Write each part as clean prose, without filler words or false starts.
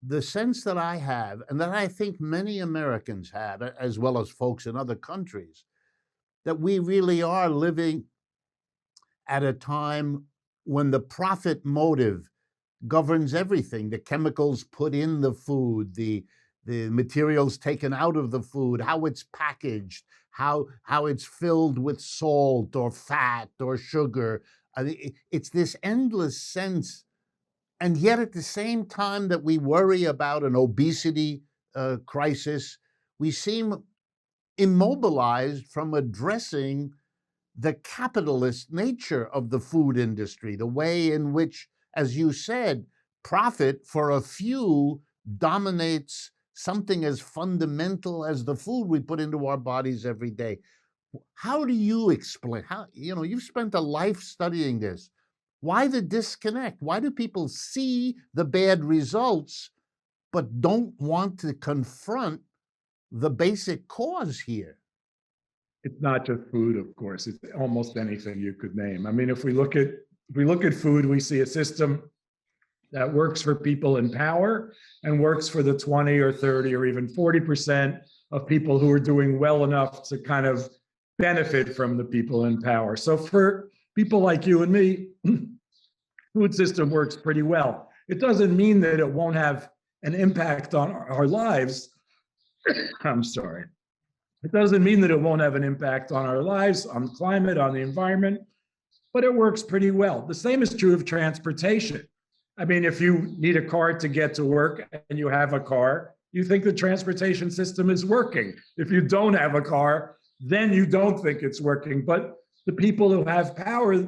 the sense that I have, and that I think many Americans have, as well as folks in other countries, that we really are living at a time when the profit motive governs everything. The chemicals put in the food, the materials taken out of the food, how it's packaged, how it's filled with salt or fat or sugar. I mean, it's this endless sense, and yet at the same time that we worry about an obesity crisis, we seem immobilized from addressing the capitalist nature of the food industry, the way in which, as you said, profit for a few dominates something as fundamental as the food we put into our bodies every day. How do you explain how, you've spent a life studying this. Why the disconnect? Why do people see the bad results but don't want to confront the basic cause here? It's not just food, of course. It's almost anything you could name. I mean, if we look at food, we see a system that works for people in power and works for the 20 or 30 or even 40% of people who are doing well enough to kind of benefit from the people in power. So for people like you and me, food system works pretty well. It doesn't mean that it won't have an impact on our lives. I'm sorry. It doesn't mean that it won't have an impact on our lives, on climate, on the environment, but it works pretty well. The same is true of transportation. I mean, if you need a car to get to work and you have a car, you think the transportation system is working. If you don't have a car, then you don't think it's working. But the people who have power,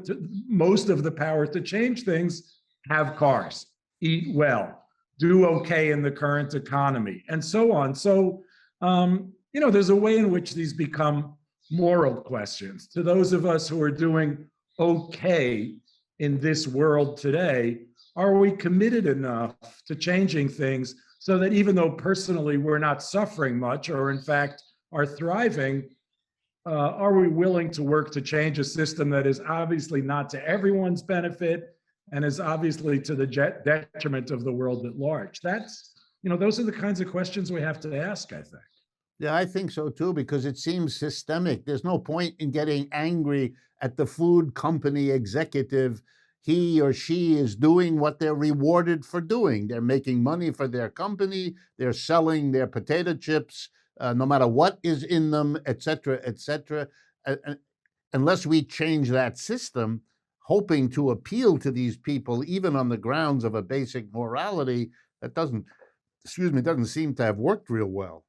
most of the power to change things, have cars, eat well, do okay in the current economy, and so on. So, there's a way in which these become moral questions. To those of us who are doing okay in this world today, are we committed enough to changing things so that even though personally we're not suffering much, or in fact are thriving, are we willing to work to change a system that is obviously not to everyone's benefit and is obviously to the detriment of the world at large? Those are the kinds of questions we have to ask, I think. Yeah, I think so too, because it seems systemic. There's no point in getting angry at the food company executive. He or she is doing what they're rewarded for doing. They're making money for their company. They're selling their potato chips, no matter what is in them, et cetera, et cetera. Unless we change that system, hoping to appeal to these people, even on the grounds of a basic morality, that doesn't seem to have worked real well.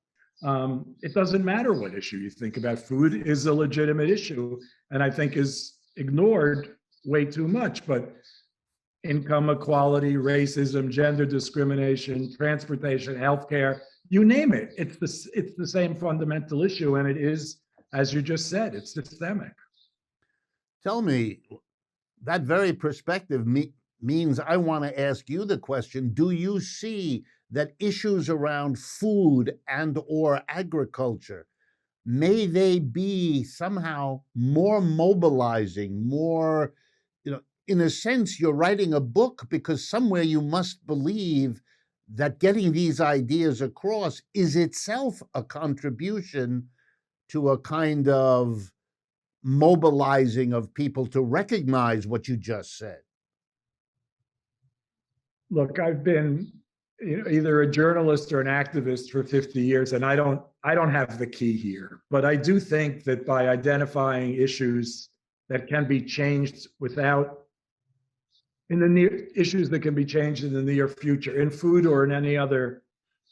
It doesn't matter what issue you think about. Food is a legitimate issue, and I think is ignored way too much. But income equality, racism, gender discrimination, transportation, healthcare, you name it. It's the same fundamental issue, and it is, as you just said, it's systemic. Tell me, that very perspective means I want to ask you the question, do you see that issues around food and or agriculture, may they be somehow more mobilizing, more, in a sense, you're writing a book because somewhere you must believe that getting these ideas across is itself a contribution to a kind of mobilizing of people to recognize what you just said. Look, I've been either a journalist or an activist for 50 years, and I don't have the key here. But I do think that by identifying issues that can be changed issues that can be changed in the near future, in food or in any other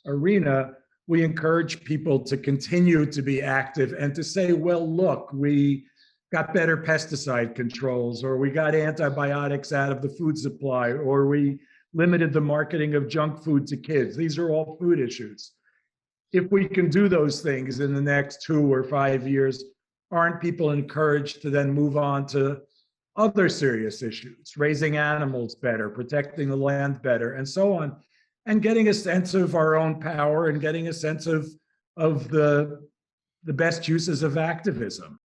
arena, we encourage people to continue to be active and to say, well, look, we got better pesticide controls, or we got antibiotics out of the food supply, or we limited the marketing of junk food to kids. These are all food issues. If we can do those things in the next 2 or 5 years, aren't people encouraged to then move on to other serious issues, raising animals better, protecting the land better, and so on, and getting a sense of our own power and getting a sense of the best uses of activism?